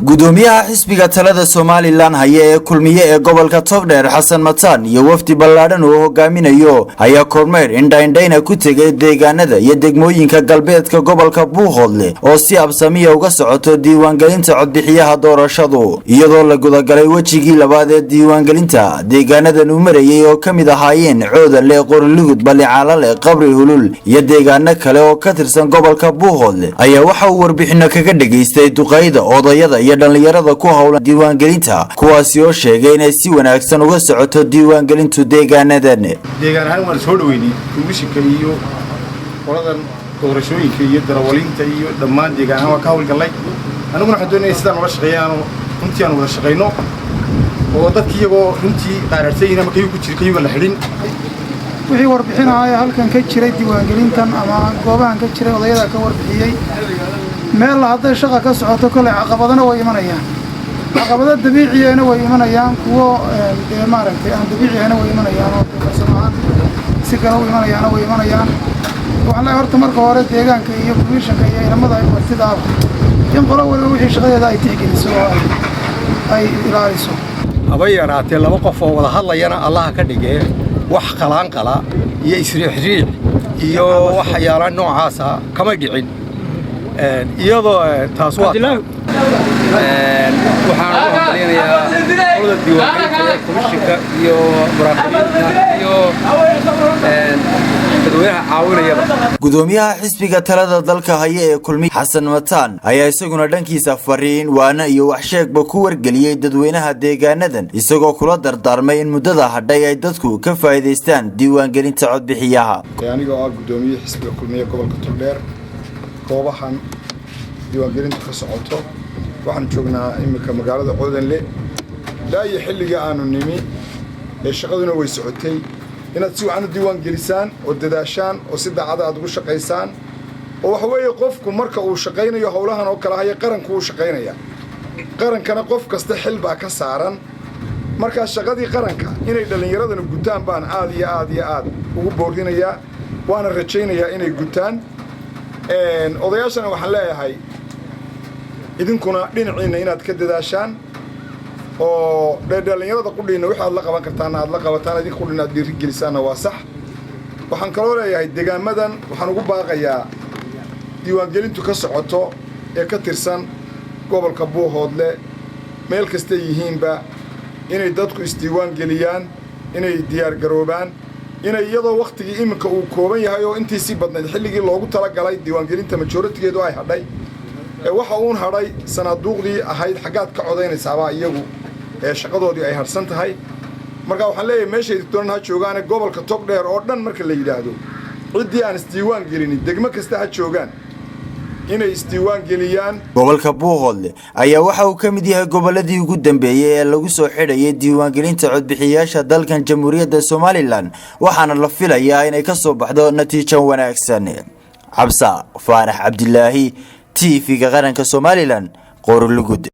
gudoomiyaha xisbiga talada Somaliland haya ee kulmiye ee gobolka Togdheer Xasan Matan iyo wafdi ballaadhan oo hogaaminayo ayaa kormeer indhaindhayna ku tagay deegaanada iyo degmooyinka galbeedka gobolka Buuhoodle oo si absamiya uga socoto diiwaangelinta codbixiyaha doorashadu iyadoo la gudagalay wajigii labaad ee diiwaangelinta deegaanadan uu marayay oo kamid ahaayeen Coodale, Qorlugud, Balicaalale, Qabri Hulul iyo deegaano kale oo ka tirsan gobolka Buuhoodle ayaa waxa uu warbixino kaga dhageystay duqeyda odayada iyo dhalinyarada ku hawlan diiwaangelinta kuwaasi oo sheegay inay si wanaagsan uga socoto diiwaangelintu deegaanadan deegaanahan waan soo dhaweynay komishinka iyo qoladan doorashooyinka iyo darawalinta iyo dhammaan deegaanaha waa ka hawlgalay aniguna waxaan doonayaa sidaan ula shaqeeyaan runtii aan wada shaqeyno oo dadkii iyagoo runtii qaarartayna markay ku jirka iyaga la xidhin wixii warbixinaya halkan ka jiray diiwaangelintan ama goobahan ka jiray odayada ka warbixiyay meel hadday shaqa ka socoto kale caqabadana way imanayaan caqabada dabiiciyeena way imanayaan kuwo maaragtay aan dabiiciyeena way imanayaan oo farsamahan si kale u imanayaan way imanayaan waxaan leeyahay horta marka hore deegaanka iyo komishanka iyo ciidamada ay martida in qolo waliba wixii shaqadeeda ay tixgeliso oo ay ilaaliso aba yaraatee laba qof oo wada hadlayana allaha ka dhigee wax qalaanqala iyo isriixriix iyo waxyaalo noocaas ah kama dhicin iyadoo taas waa waxaan u hambaleynayaa qolada diiwaangelinta komishinka iyo muraaqibiinta iyo dadweynaha caawinayaba gudoomiyaha xisbiga talada dalka haya ee kulmiye Xasan Matan ayaa isaguna dhankiisa fariin waana iyo wax sheegba ku wargeliyay dadweynaha deegaanadan isagoo kula dardaarmay in muddada hadhay ay dadku ka faa'iideystaan diiwaangelinta codbixiyaha aniga oo gudoomiyaha xisbiga kulmiye gobolka Togdheer goobahan diiwaangelinta ka socoto waxaan joognaa imika magaalada Coodale ilaa xilliga aanu nimi ee shaqaduna way socotay inaad si wacan u diiwaangelisaan oo dadaashaan oo si daacad ah ugu shaqeysaan oo wax weeye qofku marka uu shaqeynayo hawlahan oo kala haya qaranku uu shaqeynaya qarankana qof kasta xil baa ka saaran marka shaqadii qaranka inay dhalinyaradana gutaan baan aad ugu boorinayaa waana rajaynayaa inay gutaan odayaashana waxaan leeyahay idinkuna dhinaciina inaad ka dadaashaan oo dhalinyarada qudhiina waxa aad la qaban kartaan aad la qabataan idinku qudhiina aad dhiirigelisaan waa sax waxaan kaloo leeyahay deegaamadan waxaan ugu baaqayaa diiwaangelintu ka socoto ee ka tirsan gobolka Buuhoodle meel kasta yihiinba inay dadku isdiiwaangeliyaan inay diyaar garoobaan inay iyadoo waqtigii iminka uu kooban yahay oo intii si badnayd xilligii loogu talagalay diiwaangelinta majoritigeedu ay hadhay waxa uu hadhay sanaaduuqdii ahayd xagaad ka codeynaysaaba iyagu shaqadoodii ay harsan tahay marka waxaan leeyahay meeshay doonaan ha joogaan gobolka Togdheer oo dhan marka la yiraahdo cidii aan isdiiwaan gelin degmo kasta ha joogaan inay isdiiwaan geliyaan gobolka Buuhoodle ayaa waxa uu kamid yahay goboladii ugu dambeeyay ee lagu soo xidhayay diiwaangelinta codbixiyaasha dalkan Jamhuuriyadda Somaliland waxaana la filayaa inay ka soo baxdo natiijo wanaagsan Cabsa Faarax Cabdilaahi TV-ga qaranka Somaliland Qorlugud